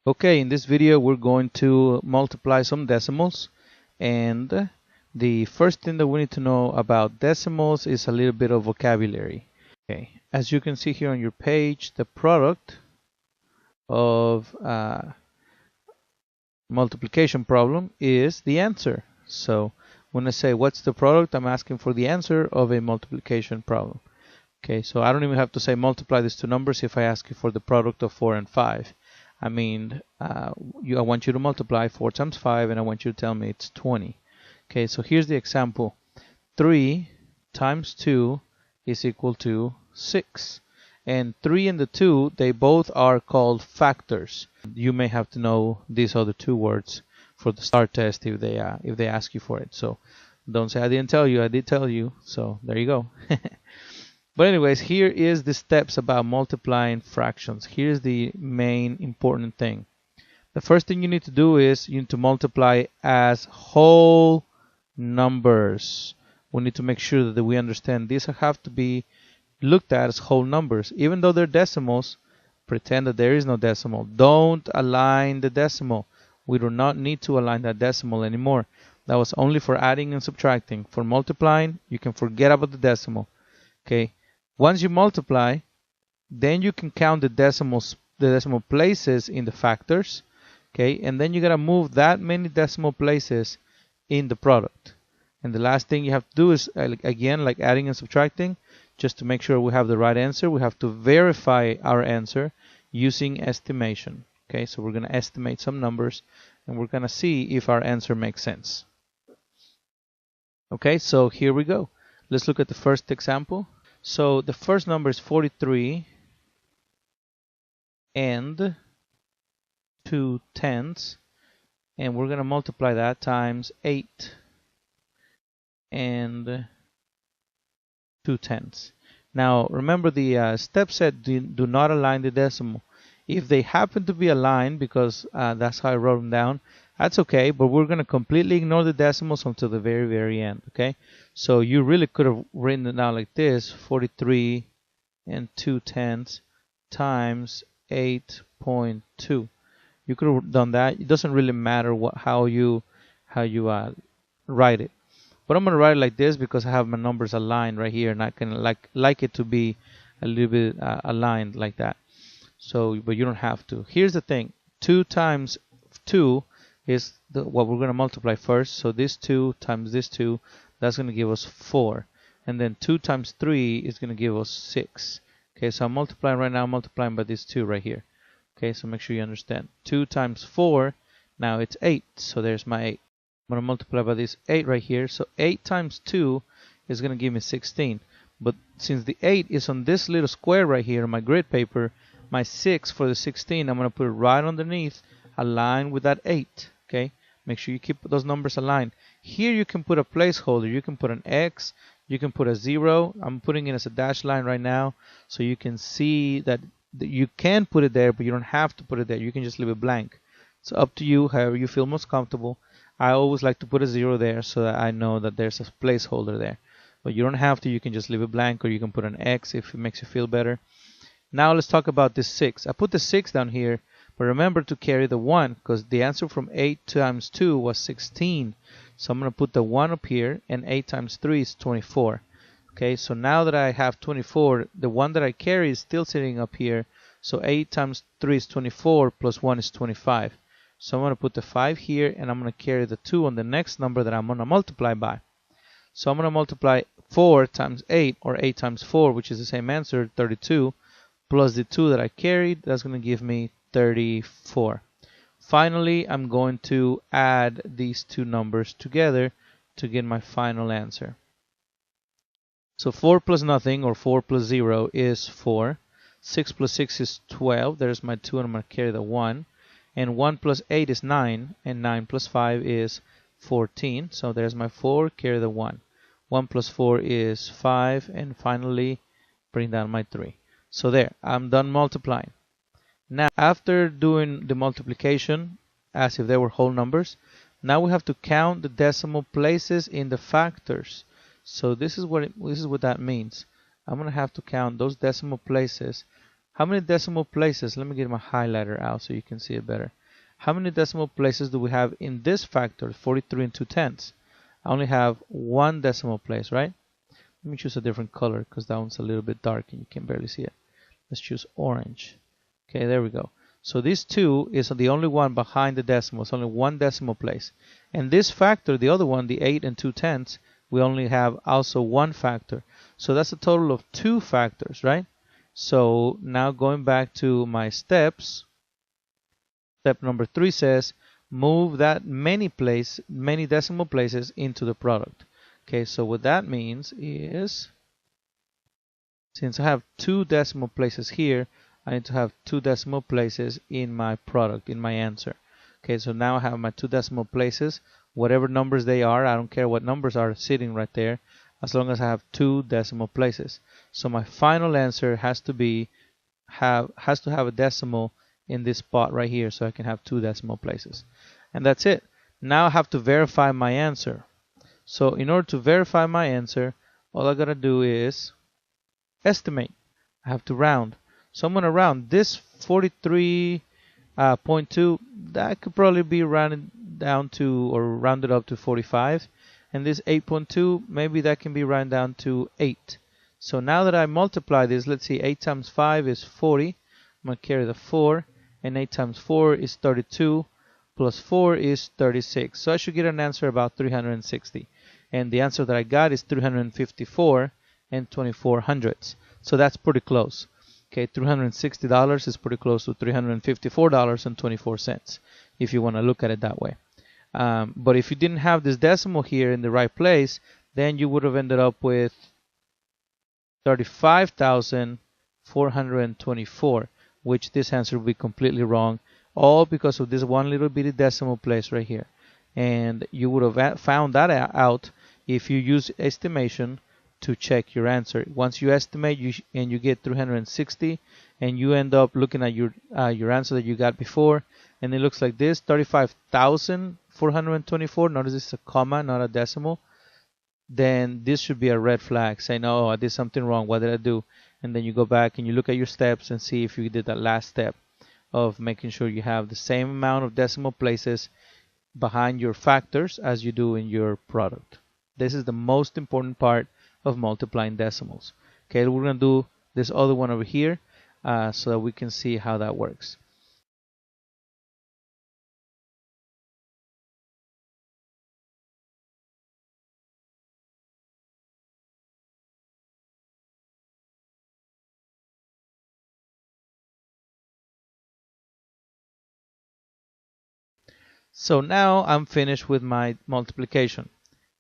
Okay, in this video we're going to multiply some decimals, and the first thing that we need to know about decimals is a little bit of vocabulary. Okay, as you can see here on your page, the product of multiplication problem is the answer. So when I say what's the product, I'm asking for the answer of a multiplication problem. Okay, so I don't even have to say multiply these two numbers if I ask you for the product of 4 and 5. I mean, I want you to multiply 4 times 5, and I want you to tell me it's 20. Okay, so here's the example. 3 times 2 is equal to 6. And 3 and the 2, they both are called factors. You may have to know these other two words for the STAR test if they ask you for it. So don't say I didn't tell you, I did tell you. So there you go. But anyways, here is the steps about multiplying fractions. Here's the main important thing. The first thing you need to do is you need to multiply as whole numbers. We need to make sure that we understand these have to be looked at as whole numbers. Even though they're decimals, pretend that there is no decimal. Don't align the decimal. We do not need to align that decimal anymore. That was only for adding and subtracting. For multiplying, you can forget about the decimal. Okay. Once you multiply, then you can count the decimal places in the factors, okay, and then you gotta move that many decimal places in the product. And the last thing you have to do is, again, like adding and subtracting, just to make sure we have the right answer, we have to verify our answer using estimation. Okay, so we're gonna estimate some numbers, and we're gonna see if our answer makes sense. Okay, so here we go. Let's look at the first example. So the first number is 43 and 2/10, and we're going to multiply that times 8 and 2/10. Now remember, the step said do not align the decimal. If they happen to be aligned, because that's how I wrote them down, that's okay, but we're going to completely ignore the decimals until the very end. Okay, so you really could have written it down like this: 43 and 2/10 times 8.2. You could have done that. It doesn't really matter how you write it, but I'm going to write it like this because I have my numbers aligned right here, and I can like it to be a little bit aligned like that. So, but you don't have to. Here's the thing: 2 times 2 is what we're going to multiply first. So this 2 times this 2, that's going to give us 4. And then 2 times 3 is going to give us 6. Okay, so I'm multiplying right now, multiplying by this 2 right here. Okay, so make sure you understand. 2 times 4, now it's 8. So there's my 8. I'm going to multiply by this 8 right here. So 8 times 2 is going to give me 16. But since the 8 is on this little square right here on my grid paper, my 6 for the 16, I'm going to put it right underneath, aligned with that 8. Okay, make sure you keep those numbers aligned. Here you can put a placeholder. You can put an X, you can put a 0. I'm putting it as a dashed line right now, so you can see that you can put it there, but you don't have to put it there. You can just leave it blank. It's up to you, however you feel most comfortable. I always like to put a 0 there so that I know that there's a placeholder there. But you don't have to. You can just leave it blank, or you can put an X if it makes you feel better. Now let's talk about this 6. I put the 6 down here, but remember to carry the 1, because the answer from 8 times 2 was 16. So I'm going to put the 1 up here, and 8 times 3 is 24. Okay, so now that I have 24, the 1 that I carry is still sitting up here. So 8 times 3 is 24, plus 1 is 25. So I'm going to put the 5 here, and I'm going to carry the 2 on the next number that I'm going to multiply by. So I'm going to multiply 4 times 8, or 8 times 4, which is the same answer, 32, plus the 2 that I carried. That's going to give me 34. Finally, I'm going to add these two numbers together to get my final answer. So 4 plus nothing, or 4 plus 0, is 4. 6 plus 6 is 12. There's my 2, and I'm going to carry the 1. And 1 plus 8 is 9, and 9 plus 5 is 14. So there's my 4, carry the 1. 1 plus 4 is 5, and finally bring down my 3. So there, I'm done multiplying. Now, after doing the multiplication as if they were whole numbers, now we have to count the decimal places in the factors. So this is what that means. I'm going to have to count those decimal places How many decimal places? Let me get my highlighter out so you can see it better. How many decimal places do we have in this factor, 43 and 2/10? I only have one decimal place, right? Let me choose a different color because that one's a little bit dark and you can barely see it. Let's choose orange. Okay, there we go. So this 2 is the only one behind the decimal. It's only one decimal place. And this factor, the other one, the 8 and 2/10, we only have also one factor. So that's a total of 2 factors, right? So now going back to my steps, step number 3 says move that many decimal places into the product. Okay, so what that means is, since I have 2 decimal places here, I need to have 2 decimal places in my product, in my answer. Okay, so now I have my 2 decimal places, whatever numbers they are, I don't care what numbers are sitting right there, as long as I have 2 decimal places. So my final answer has to have a decimal in this spot right here, so I can have 2 decimal places. And that's it. Now I have to verify my answer. So in order to verify my answer, all I gotta do is estimate. I have to round. So I'm gonna round this 43.2. That could probably be rounded down to, or rounded up to 45. And this 8.2, maybe that can be rounded down to 8. So now that I multiply this, let's see, 8 times 5 is 40. I'm gonna carry the 4, and 8 times 4 is 32, plus 4 is 36. So I should get an answer about 360. And the answer that I got is 354 and 24 hundredths. So that's pretty close. Okay, $360 is pretty close to $354.24 if you want to look at it that way. But if you didn't have this decimal here in the right place, then you would have ended up with 35,424, which this answer would be completely wrong, all because of this one little bitty decimal place right here. And you would have found that out if you use estimation to check your answer. Once you estimate and you get 360, and you end up looking at your answer that you got before, and it looks like this, 35,424. Notice it's a comma, not a decimal. Then this should be a red flag saying, oh, I did something wrong. What did I do? And then you go back and you look at your steps and see if you did that last step of making sure you have the same amount of decimal places behind your factors as you do in your product. This is the most important part of multiplying decimals. Okay, we're going to do this other one over here so that we can see how that works. So now I'm finished with my multiplication.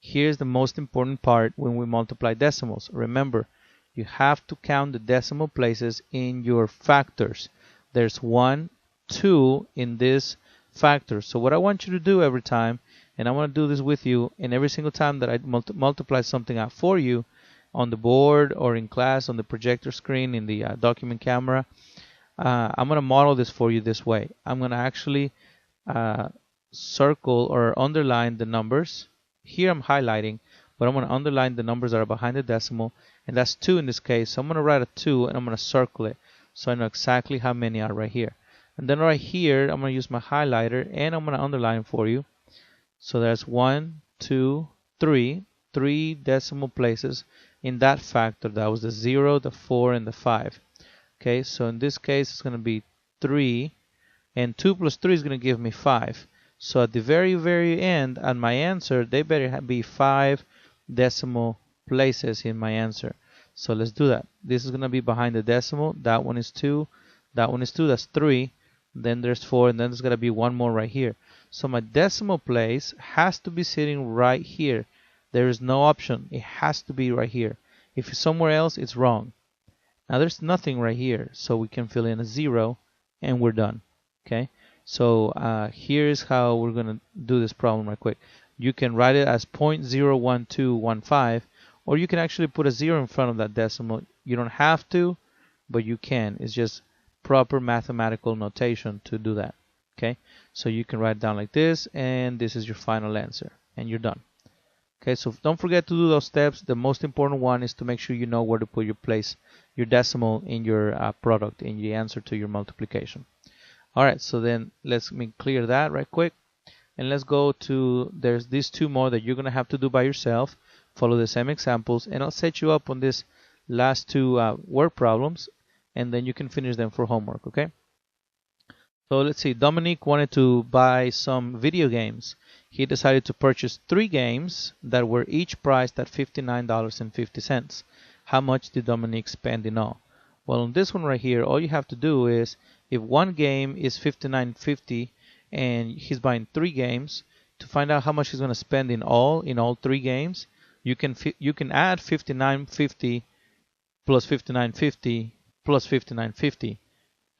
Here's the most important part when we multiply decimals. Remember, you have to count the decimal places in your factors. There's 1, 2 in this factor. So what I want you to do every time, and I want to do this with you, and every single time that I multiply something out for you on the board or in class, on the projector screen, in the document camera, I'm going to model this for you this way. I'm going to actually circle or underline the numbers. Here I'm highlighting, but I'm going to underline the numbers that are behind the decimal, and that's 2 in this case. So I'm going to write a 2 and I'm going to circle it so I know exactly how many are right here. And then right here, I'm going to use my highlighter and I'm going to underline for you. So there's 1, 2, 3 decimal places in that factor. That was the 0, the 4, and the 5. Okay, so in this case, it's going to be 3, and 2 plus 3 is going to give me 5. So at the very, very end, on my answer, they better be 5 decimal places in my answer. So let's do that. This is going to be behind the decimal. That one is 2. That one is 2. That's 3. Then there's 4. And then there's going to be one more right here. So my decimal place has to be sitting right here. There is no option. It has to be right here. If it's somewhere else, it's wrong. Now there's nothing right here. So we can fill in a 0 and we're done. Okay. So here's how we're going to do this problem right quick. You can write it as 0.01215, or you can actually put a 0 in front of that decimal. You don't have to, but you can. It's just proper mathematical notation to do that. Okay, so you can write it down like this, and this is your final answer, and you're done. Okay, so don't forget to do those steps. The most important one is to make sure you know where to put your decimal in your product, in the answer to your multiplication. All right, so then let's clear that right quick. And let's go to, there's these two more that you're going to have to do by yourself. Follow the same examples, and I'll set you up on this last two word problems, and then you can finish them for homework, okay? So let's see, Dominique wanted to buy some video games. He decided to purchase 3 games that were each priced at $59.50. How much did Dominique spend in all? Well, on this one right here, all you have to do is, if one game is $59.50 and he's buying 3 games, to find out how much he's going to spend in all 3 games, you can add $59.50 plus $59.50 plus $59.50.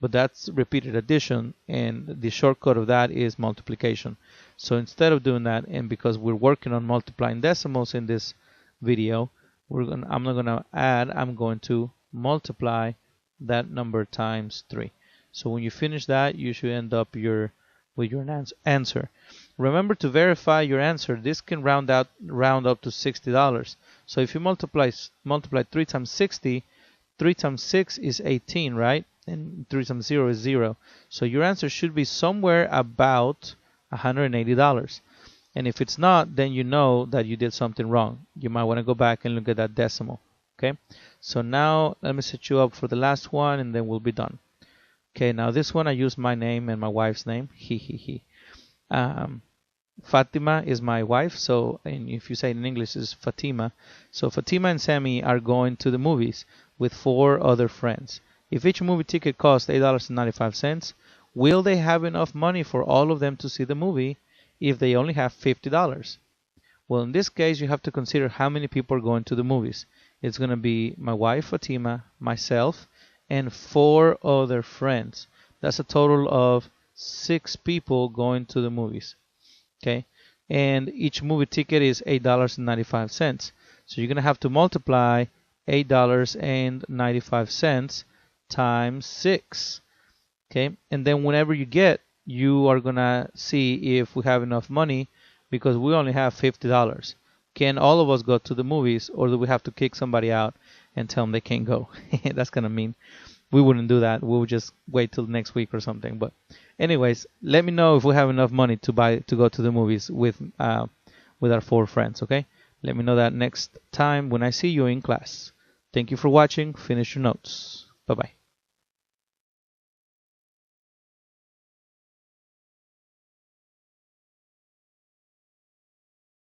But that's repeated addition, and the shortcut of that is multiplication. So instead of doing that, and because we're working on multiplying decimals in this video, I'm not going to add, I'm going to multiply that number times 3. So when you finish that, you should end up with your answer. Remember to verify your answer. This can round up to $60. So if you multiply 3 times 60, 3 times 6 is 18, right? And 3 times 0 is 0. So your answer should be somewhere about $180. And if it's not, then you know that you did something wrong. You might want to go back and look at that decimal. Okay, so now let me set you up for the last one, and then we'll be done. Okay, now this one I use my name and my wife's name. Fatima is my wife, so, and if you say it in English, it's Fatima. So Fatima and Sammy are going to the movies with 4 other friends. If each movie ticket costs $8.95, will they have enough money for all of them to see the movie if they only have $50? Well, in this case, you have to consider how many people are going to the movies. It's going to be my wife, Fatima, myself, and 4 other friends. That's a total of 6 people going to the movies. Okay, and each movie ticket is $8.95. So you're going to have to multiply $8.95 times 6. Okay, and then whenever you are going to see if we have enough money, because we only have $50. Can all of us go to the movies, or do we have to kick somebody out and tell them they can't go? That's kind of mean. We wouldn't do that. We would just wait till next week or something. But anyways, let me know if we have enough money to go to the movies with our 4 friends, okay? Let me know that next time when I see you in class. Thank you for watching. Finish your notes. Bye-bye.